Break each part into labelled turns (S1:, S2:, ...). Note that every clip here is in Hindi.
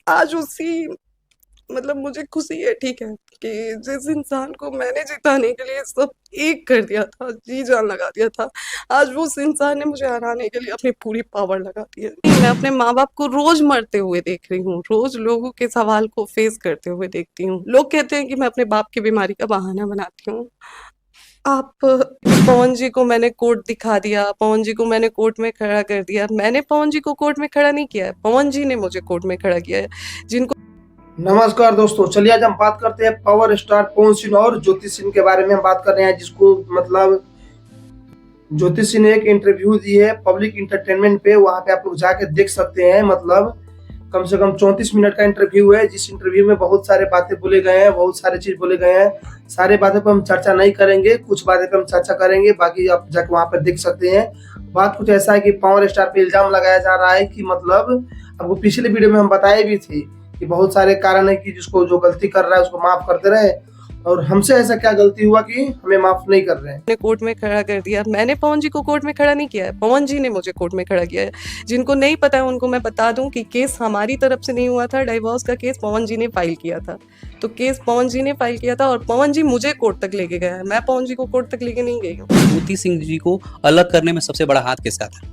S1: आज उसी मतलब मुझे खुशी है, ठीक है, कि जिस इंसान को मैंने जिताने के लिए सब एक कर दिया था, जी जान लगा दिया था, आज वो उस इंसान ने मुझे हराने के लिए अपनी पूरी पावर लगा दी है। मैं अपने माँ बाप को रोज मरते हुए देख रही हूँ, रोज लोगों के सवाल को फेस करते हुए देखती हूँ। लोग कहते हैं कि मैं अपने बाप की बीमारी का बहाना बनाती हूँ। आप पवन जी को मैंने कोर्ट दिखा दिया, पवन जी को मैंने कोर्ट में खड़ा कर दिया। मैंने पवन जी को कोर्ट में खड़ा नहीं किया है, पवन जी ने मुझे कोर्ट में खड़ा किया है। जिनको
S2: नमस्कार दोस्तों, चलिए आज हम बात करते हैं पावर स्टार पवन सिंह और ज्योति सिंह के बारे में हम बात कर रहे हैं। जिसको मतलब ज्योति सिंह ने एक इंटरव्यू दी है पब्लिक इंटरटेनमेंट पे, वहां पे आप लोग जाके देख सकते हैं। मतलब कम से कम 34 मिनट का इंटरव्यू है, जिस इंटरव्यू में बहुत सारे बातें बोले गए हैं, बहुत सारे चीज बोले गए हैं। सारे बातें पर हम चर्चा नहीं करेंगे, कुछ बातें पर हम चर्चा करेंगे, बाकी आप जाके वहां पर देख सकते हैं। बात कुछ ऐसा है कि पावर स्टार पे इल्जाम लगाया जा रहा है कि मतलब आपको पिछले वीडियो में हम बताए भी थे कि बहुत सारे कारण है कि जिसको जो गलती कर रहा है उसको माफ करते रहे, और हमसे ऐसा क्या गलती हुआ कि हमें माफ नहीं कर रहे हैं।
S1: ने कोर्ट में खड़ा कर दिया, मैंने पवन जी को कोर्ट में खड़ा नहीं किया है, पवन जी ने मुझे कोर्ट में खड़ा किया है। जिनको नहीं पता है उनको मैं बता दूं कि केस हमारी तरफ से नहीं हुआ था, डिवोर्स का केस पवन जी ने फाइल किया था। तो केस पवन जी ने फाइल किया था और पवन जी मुझे कोर्ट तक लेके गया है, मैं पवन जी को कोर्ट तक लेके नहीं गई हूँ।
S3: ज्योति सिंह जी को अलग करने में सबसे बड़ा हाथ किसका था?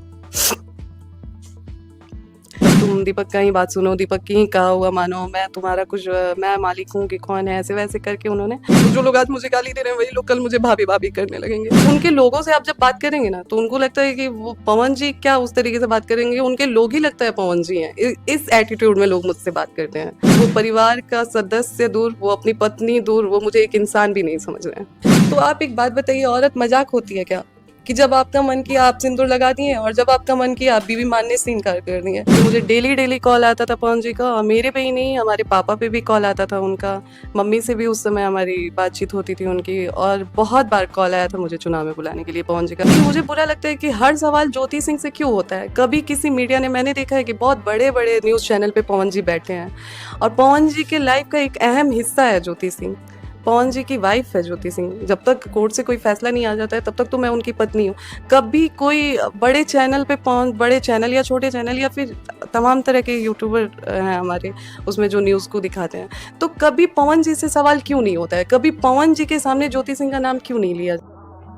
S1: तुम दीपक का ही बात सुनो, दीपक की ही कहा हुआ मानो, मैं तुम्हारा कुछ मैं मालिक हूँ कि कौन है, ऐसे वैसे करके उन्होंने, तो जो लोग आज मुझे गाली दे रहे हैं वही लोग कल मुझे भाभी भाभी करने लगेंगे। उनके लोगों से आप जब बात करेंगे ना तो उनको लगता है कि वो पवन जी क्या उस तरीके से बात करेंगे, उनके लोग ही लगता है पवन जी हैं। इस एटीट्यूड में लोग मुझसे बात करते हैं। वो परिवार का सदस्य दूर, वो अपनी पत्नी दूर, वो मुझे एक इंसान भी नहीं समझ रहे हैं। तो आप एक बात बताइए, औरत मजाक होती है क्या? कि जब आपका मन किया आप सिंदूर लगा दिए और जब आपका मन किया आप बीवी मानने से इनकार कर दिए। तो मुझे डेली डेली कॉल आता था पवन जी का, और मेरे पे ही नहीं हमारे पापा पे भी कॉल आता था उनका, मम्मी से भी उस समय हमारी बातचीत होती थी उनकी, और बहुत बार कॉल आया था मुझे चुनाव में बुलाने के लिए पवन जी का। मुझे बुरा लगता है कि हर सवाल ज्योति सिंह से क्यों होता है। कभी किसी मीडिया ने, मैंने देखा है कि बहुत बड़े बड़े न्यूज़ चैनल पे पवन जी बैठे हैं और पवन जी के लाइफ का एक अहम हिस्सा है ज्योति सिंह। पवन जी की वाइफ है ज्योति सिंह। जब तक कोर्ट से कोई फैसला नहीं आ जाता है तब तक तो मैं उनकी पत्नी हूँ। कभी कोई बड़े चैनल पे बड़े चैनल या छोटे चैनल या फिर तमाम तरह के यूट्यूबर हैं हमारे, उसमें जो न्यूज़ को दिखाते हैं, तो कभी पवन जी से सवाल क्यों नहीं होता है? कभी पवन जी के सामने ज्योति सिंह का नाम क्यों नहीं लिया?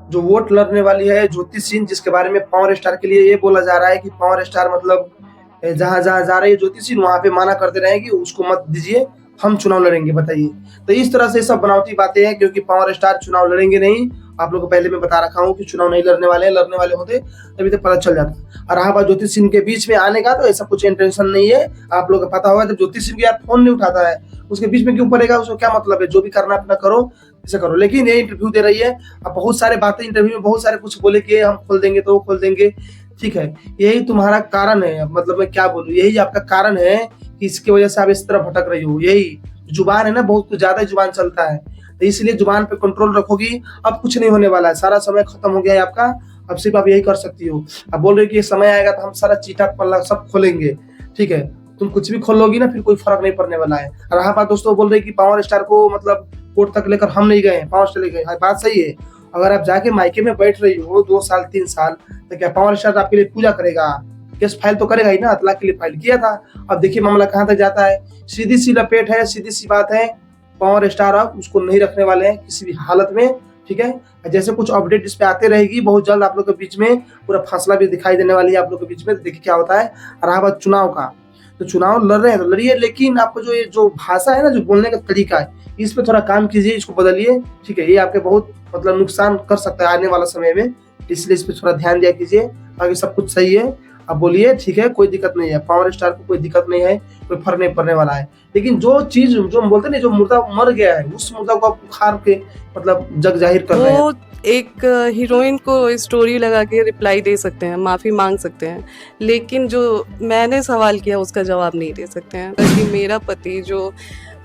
S2: जो वोट लड़ने वाली है ज्योति सिंह, जिसके बारे में पावर स्टार के लिए ये बोला जा रहा है कि पावर स्टार मतलब जहां जहां जा रही है ज्योति सिंह वहां पे माना करते रहे कि उसको मत दीजिए, हम चुनाव लड़ेंगे। बताइए, तो इस तरह से सब बनावटी बातें हैं, क्योंकि पावर स्टार चुनाव लड़ेंगे नहीं। आप लोगों को पहले मैं बता रखा हूँ कि चुनाव नहीं लड़ने वाले हैं, लड़ने वाले होते तभी तो पता चल जाता। और रहा बात ज्योति सिंह के बीच में आने का, तो ऐसा कुछ इंटेंशन नहीं है। आप लोगों को पता होगा, जब ज्योति सिंह यार फोन नहीं उठाता है, उसके बीच में क्यों पड़ेगा? उसको क्या मतलब है? जो भी करना अपना करो, ऐसा करो। लेकिन ये इंटरव्यू दे रही है, अब बहुत सारे बातें इंटरव्यू में, बहुत सारे कुछ बोले कि हम खोल देंगे तो वो खोल देंगे। ठीक है, यही तुम्हारा कारण है। मतलब मैं क्या बोलूं, यही आपका कारण है कि इसकी वजह से आप इस तरह भटक रही हो। यही जुबान है ना, बहुत कुछ ज्यादा जुबान चलता है, तो इसलिए जुबान पे कंट्रोल रखोगी। अब कुछ नहीं होने वाला है, सारा समय खत्म हो गया है आपका। अब सिर्फ आप यही कर सकती हो। अब बोल रहे हो कि ये समय आएगा तो हम सारा चीटा पल्ला सब खोलेंगे। ठीक है, तुम कुछ भी खोलोगी ना, फिर कोई फर्क नहीं पड़ने वाला है। और रहा बात दोस्तों, बोल रहे कि पावर स्टार को मतलब कोर्ट तक लेकर हम नहीं गए, पावर स्टार ले गए। हाँ, बात सही है। अगर आप जाके मायके में बैठ रही हो 2 साल 3 साल, तो क्या पावर स्टार आपके लिए पूजा करेगा? केस फाइल तो करेगा ही ना, तलाक के लिए फाइल किया था। अब देखिए मामला कहाँ तक जाता है। सीधी सी लपेट है, सीधी सी बात है। पावर स्टार अब उसको नहीं रखने वाले हैं किसी भी हालत में। ठीक है, जैसे कुछ अपडेट इस पे आते रहेगी, बहुत जल्द आप लोग के बीच में पूरा फैसला भी दिखाई देने वाली है आप लोग के बीच में। देखिए क्या होता है। रहा बात चुनाव का, तो चुनाव लड़ रहे हैं तो लड़िए, लेकिन आपको जो ये जो भाषा है ना, जो बोलने का तरीका है, इस पे थोड़ा काम कीजिए, इसको बदलिए। ठीक है, ये आपके बहुत मतलब नुकसान कर सकता है आने वाला समय में, इसलिए इस पे थोड़ा ध्यान दिया कीजिए। बाकी सब कुछ सही है, आप बोलिए, ठीक है, कोई दिक्कत नहीं है। पावर स्टार को कोई दिक्कत नहीं है, कोई फर्क नहीं पड़ने वाला है। लेकिन जो चीज जो हम बोलते हैं, जो मुर्दा मर गया है, उस मुर्दा को आप उखाड़ के मतलब जग जाहिर कर रहे हैं।
S1: वो एक हीरोइन को स्टोरी लगा के रिप्लाई दे सकते हैं, माफ़ी मांग सकते हैं, लेकिन जो मैंने सवाल किया उसका जवाब नहीं दे सकते हैं। कि मेरा पति, जो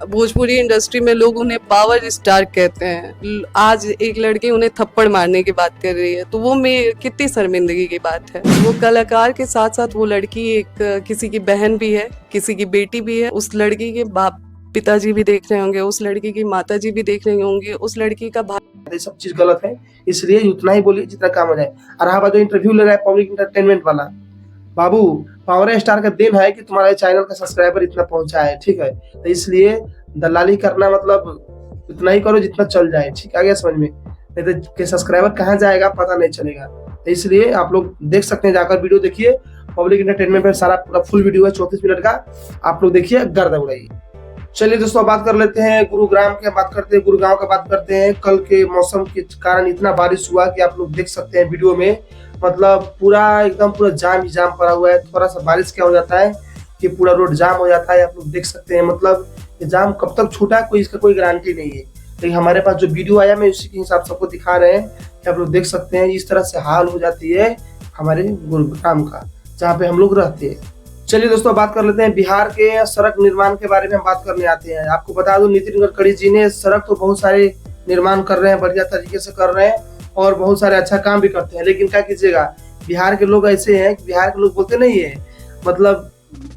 S1: भोजपुरी इंडस्ट्री में लोग उन्हें पावर स्टार कहते हैं, आज एक लड़की उन्हें थप्पड़ मारने की बात कर रही है, तो वो में कितनी शर्मिंदगी की बात है। वो कलाकार के साथ साथ वो लड़की एक किसी की बहन भी है, किसी की बेटी भी है। उस लड़की के बाप पिताजी भी देख रहे होंगे, उस लड़की की माताजी भी देख रही होंगी, उस लड़की का
S2: ये सब चीज गलत है, इसलिए उतना ही बोलिए जितना काम हो जाए। और रहा बात जो इंटरव्यू ले रहा है पब्लिक इंटरटेनमेंट वाला, बाबू पावर स्टार का देन है कि तुम्हारे चैनल का सब्सक्राइबर इतना पहुंचा है, ठीक है। तो इसलिए दलाली करना मतलब इतना ही करो जितना चल जाए, ठीक आ गया समझ में। नहीं तो सब्सक्राइबर कहाँ जाएगा पता नहीं चलेगा। तो इसलिए आप लोग देख सकते हैं, जाकर वीडियो देखिए। पब्लिक एंटरटेनमेंट पे सारा पूरा फुल वीडियो है 34 मिनट का, आप लोग देखिए, गर्दा उड़ाइए। चलिए दोस्तों बात कर लेते हैं गुरुग्राम की, बात करते हैं गुरुगांव का, बात करते हैं। कल के मौसम के कारण इतना बारिश हुआ कि आप लोग देख सकते हैं वीडियो में, मतलब पूरा एकदम पूरा जाम ही जाम पड़ा हुआ है। थोड़ा सा बारिश क्या हो जाता है कि पूरा रोड जाम हो जाता है, आप लोग देख सकते हैं। मतलब ये जाम कब तक छूटा कोई इसका कोई गारंटी नहीं है, लेकिन हमारे पास जो वीडियो आया मैं उसी के हिसाब से आपको दिखा रहे हैं कि आप लोग देख सकते हैं इस तरह से हाल हो जाती है हमारे गुरुग्राम का, जहाँ पे हम लोग रहते हैं। चलिए दोस्तों बात कर लेते हैं बिहार के सड़क निर्माण के बारे में हम बात करने आते हैं। आपको बता दूं नितिन गडकरी जी ने सड़क तो बहुत सारे निर्माण कर रहे हैं, बढ़िया तरीके से कर रहे हैं और बहुत सारे अच्छा काम भी करते हैं, लेकिन क्या कीजिएगा बिहार के लोग ऐसे हैं कि बिहार के लोग बोलते नहीं है, मतलब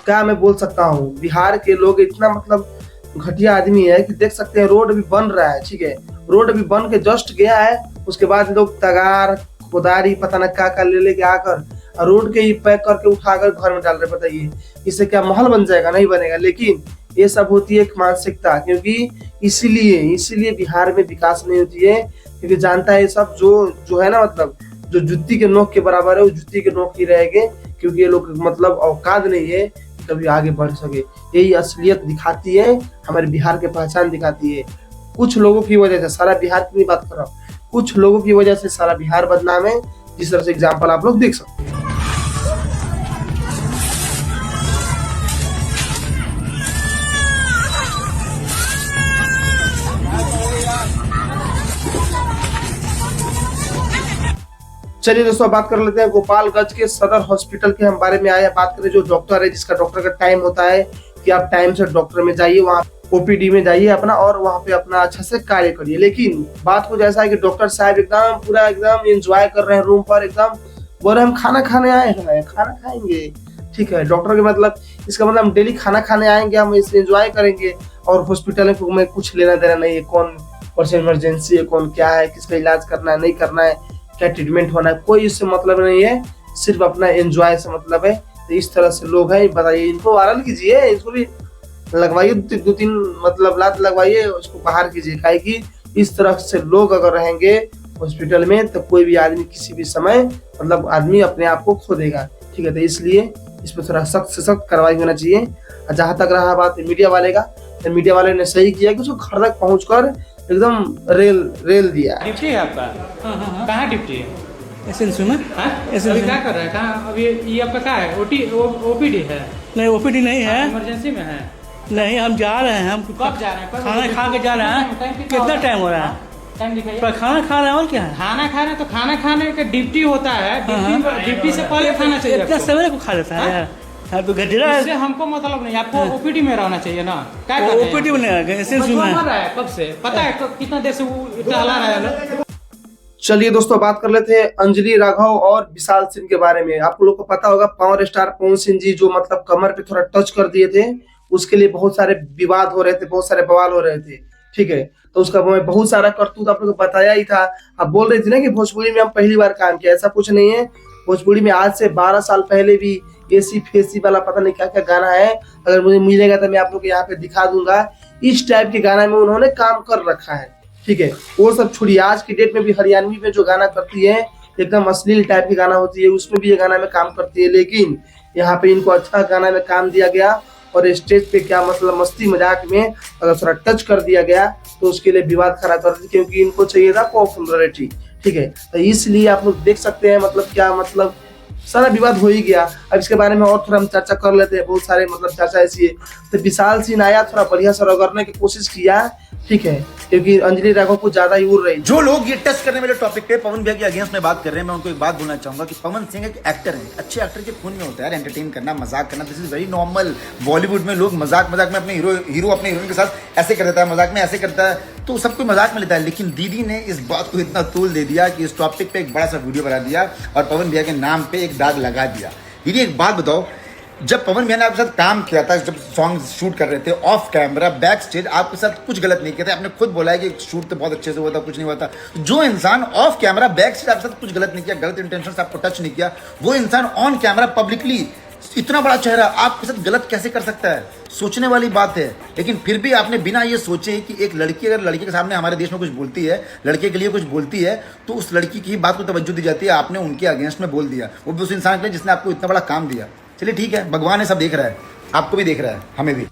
S2: क्या मैं बोल सकता हूँ, बिहार के लोग इतना मतलब घटिया आदमी है कि देख सकते हैं रोड भी बन रहा है, ठीक है, रोड भी बन के जस्ट गया है, उसके बाद लोग तगार खुदारी पता न क्या ले लेके आकर रोड के ही पैक करके उठाकर घर में डाल रहे। बताइए इससे क्या महल बन जाएगा? नहीं बनेगा। लेकिन ये सब होती है एक मानसिकता, क्योंकि इसीलिए बिहार में विकास नहीं होती है, क्योंकि जानता है ये सब जो है ना, मतलब जो जुत्ती के नोक के बराबर है वो जुत्ती के नोक ही रहेंगे, क्योंकि ये लोग मतलब औकात नहीं है कि कभी आगे बढ़ सके। यही असलियत दिखाती है, हमारे बिहार की पहचान दिखाती है। कुछ लोगों की वजह से, सारा बिहार की नहीं बात कर रहा हूँ, कुछ लोगों की वजह से सारा बिहार बदनाम है, जिस तरह से एग्जाम्पल आप लोग देख सकते हैं। चलिए दोस्तों बात कर लेते हैं गोपालगंज के सदर हॉस्पिटल के हम बारे में आया बात करें। जो डॉक्टर है, जिसका डॉक्टर का टाइम होता है कि आप टाइम से डॉक्टर में जाइए, वहाँ ओपीडी में जाइए अपना, और वहाँ पे अपना अच्छा से कार्य करिए। लेकिन बात कुछ ऐसा है कि डॉक्टर साहब एकदम पूरा एकदम एंजॉय कर रहे हैं रूम पर, एकदम बोल रहे हम खाना खाने आए हैं, खाना खाएंगे, ठीक है। डॉक्टर के मतलब इसका मतलब हम डेली खाना खाने आएंगे, हम इसे एंजॉय करेंगे, और हॉस्पिटल में कुछ लेना देना नहीं है, कौन पर्सन इमरजेंसी है, कौन क्या है, किसका इलाज करना है नहीं करना है, क्या ट्रीटमेंट होना है, कोई इससे मतलब नहीं है, सिर्फ अपना एंजॉय से मतलब है। तो इस तरह से लोग हैं, बताइए इनको वायरल कीजिए, इसको भी लगवाइए, 2-3 मतलब लात लगवाइए, उसको बाहर कीजिए। काहे कि इस तरह से लोग अगर रहेंगे हॉस्पिटल में तो कोई भी आदमी किसी भी समय मतलब आदमी अपने आप को खो देगा, ठीक है। तो इसलिए इस पर थोड़ा सख्त से सख्त कार्रवाई होना चाहिए। और जहां तक रहा बात मीडिया वाले का, तो मीडिया वाले ने सही किया कि उसको घर तक पहुंचकर एकदम रेल दिया।
S4: ड्यूटी है आपका? कहाँ ड्यूटी है?
S5: एसेंस में
S4: अभी क्या कर रहा है? कहाँ अभी ये आपका क्या है? ओपीडी है?
S5: नहीं, ओपीडी नहीं है,
S4: इमरजेंसी में है?
S5: नहीं हम जा रहे हैं, हम
S4: कब जा रहे हैं?
S5: खाना खा के जा रहे हैं। कितना टाइम हो रहा है?
S4: टाइम दिखाइए।
S5: पर खाना खा रहे हैं और क्या है?
S4: खाना खा रहे हैं तो खाना खाने का ड्यूटी होता है, ड्यूटी से पहले खाना चाहिए।
S5: इतना सवेरे को खा लेता है यार, तो गजरा है।
S4: इससे हमको मतलब नहीं, आपको ओपीडी में रहना चाहिए ना। क्या करते हैं?
S5: ओपीडी में नहीं है, एसेंस में
S4: मर रहा है कब से? पता है कितना देर से वो टहला रहा है?
S2: चलिए दोस्तों बात कर लेते हैं अंजलि राघव और विशाल सिंह के बारे में। आप लोगों को पता होगा पावर स्टार पवन सिंह जी जो मतलब कमर पे थोड़ा टच कर दिए थे, उसके लिए बहुत सारे विवाद हो रहे थे, बहुत सारे बवाल हो रहे थे, ठीक है। तो उसका मैं बहुत सारा करतूत आप लोग को बताया ही था। आप बोल रहे थे ना कि भोजपुरी में हम पहली बार काम किया, ऐसा कुछ नहीं है। भोजपुरी में आज से 12 साल पहले भी एसी फेसी वाला पता नहीं क्या क्या गाना है, अगर मुझे मिलेगा तो मैं आप लोग को यहाँ पे दिखा दूंगा। इस टाइप के गाना में उन्होंने काम कर रखा है, ठीक है। वो सब छोड़िए, आज की डेट में भी हरियाणवी में जो गाना करती है एकदम अश्लील टाइप की गाना होती है, उसमें भी ये गाना में काम करती है। लेकिन यहाँ पे इनको अच्छा गाना में काम दिया गया, और स्टेज पे क्या मतलब मस्ती मजाक में अगर थोड़ा टच कर दिया गया तो उसके लिए विवाद खड़ा कर दी, क्योंकि इनको चाहिए था पॉपुलरिटी, ठीक है। तो इसलिए आप लोग देख सकते हैं मतलब क्या मतलब सारा विवाद हो ही गया। अब इसके बारे में और थोड़ा हम चर्चा कर लेते हैं, बहुत सारे मतलब चर्चा ऐसी है। तो विशाल सिंह आया, थोड़ा बढ़िया से रगड़ने की कोशिश किया, ठीक है, क्योंकि अंजलि राघव को ज्यादा ही उड़ रही।
S6: जो लोग ये टच करने वाले टॉपिक पे पवन भैया के अगेंस्ट में बात कर रहे हैं, मैं उनको एक बात बोलना चाहूंगा कि पवन सिंह एक एक्टर है, अच्छे एक्टर के खून में होता है यार, एंटरटेन करना, मजाक करना, this is very normal. Bollywood में लोग मजाक में अपने हीरो अपने हीरोइन के साथ ऐसे कर देता है, मजाक में ऐसे करता है, तो सब कोई मजाक में लेता है। लेकिन दीदी ने इस बात को इतना तूल दे दिया कि इस टॉपिक पे एक बड़ा सा वीडियो बना दिया और पवन भैया के नाम पे एक दाग लगा दिया। दीदी एक बात बताओ, जब पवन भैया ने आपके साथ काम किया था, जब सॉन्ग शूट कर रहे थे ऑफ कैमरा बैक स्टेज, आपके साथ कुछ गलत नहीं किया था, आपने खुद बोला है कि शूट तो बहुत अच्छे से हुआ था, कुछ नहीं हुआ था। जो इंसान ऑफ कैमरा बैक स्टेज आपके साथ कुछ गलत नहीं किया, गलत इंटेंशन से आपको टच नहीं किया, वो इंसान ऑन कैमरा पब्लिकली इतना बड़ा चेहरा आपके साथ गलत कैसे कर सकता है? सोचने वाली बात है। लेकिन फिर भी आपने बिना ये सोचे कि एक लड़की अगर लड़के के सामने हमारे देश में कुछ बोलती है, लड़के के लिए कुछ बोलती है, तो उस लड़की की बात को तवज्जो दी जाती है। आपने उनके अगेंस्ट में बोल दिया, वो भी उस इंसान के लिए जिसने आपको इतना बड़ा काम दिया। चलिए ठीक है, भगवान है, सब देख रहा है, आपको भी देख रहा है, हमें भी।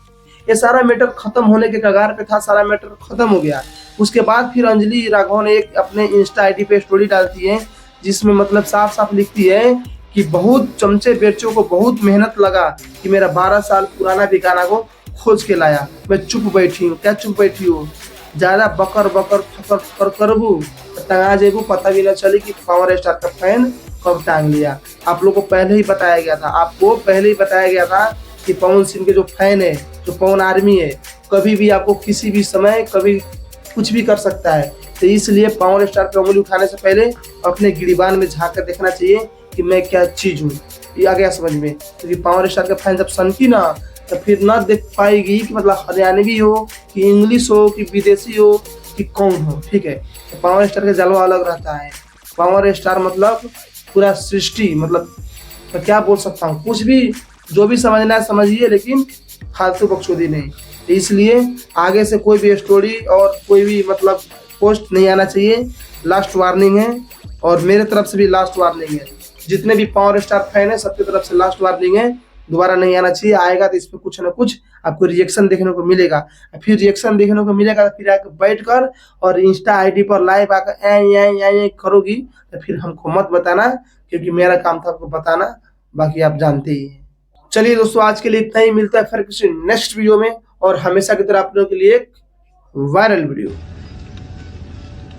S2: ये सारा मैटर खत्म होने के कगार पे था, सारा मैटर खत्म हो गया। उसके बाद फिर अंजलि राघव ने एक अपने इंस्टा आईडी पे स्टोरी डालती है, जिसमें मतलब साफ साफ लिखती है कि बहुत चमचे बेचों को बहुत मेहनत लगा कि मेरा 12 साल पुराना भी गाना को खोज के लाया, मैं चुप बैठी हूँ। क्या चुप बैठी हूँ? ज्यादा बकर बकर फकर फकर करबू टंगा जेबू, पता भी न चली कि पावर स्टार का फैन कब टांग लिया। आप लोग को पहले ही बताया गया था, आपको पहले ही बताया गया था कि पवन सिंह के जो फैन है, जो पवन आर्मी है, कभी भी आपको किसी भी समय कभी कुछ भी कर सकता है। तो इसलिए पावर स्टार पे उंगली उठाने से पहले अपने गिरीबान में झांक कर देखना चाहिए कि मैं क्या चीज हूँ। ये आ गया समझ में? क्योंकि पावर स्टार के फैन जब सनकी ना, तो फिर ना देख पाएगी कि मतलब हरियाणवी हो कि इंग्लिश हो कि विदेशी हो कि कौन हो। ठीक है, तो पावर स्टार का जलवा अलग रहता है। पावर स्टार मतलब पूरा सृष्टि, मतलब मैं क्या बोल सकता हूँ, कुछ भी जो भी समझना है समझिए, लेकिन फालतू बकचोदी नहीं। तो इसलिए आगे से कोई भी स्टोरी और कोई भी मतलब पोस्ट नहीं आना चाहिए। लास्ट वार्निंग है, और मेरे तरफ से भी लास्ट वार्निंग है। जितने भी पावर स्टार फैन है सबकी तरफ से लास्ट वार्निंग है, दोबारा नहीं आना चाहिए। आएगा तो इसमें कुछ ना कुछ आपको रिएक्शन देखने को मिलेगा। फिर रिएक्शन देखने को मिलेगा तो फिर आकर बैठ कर और इंस्टा आईडी पर लाइव आकर ऐ करोगी, तो फिर हमको मत बताना, क्योंकि मेरा काम था आपको बताना, बाकी आप जानते ही हैं। चलिए दोस्तों, आज के लिए इतना ही। मिलता है फिर किसी नेक्स्ट वीडियो में, और हमेशा की तरह आप लोगों के लिए एक वायरल वीडियो।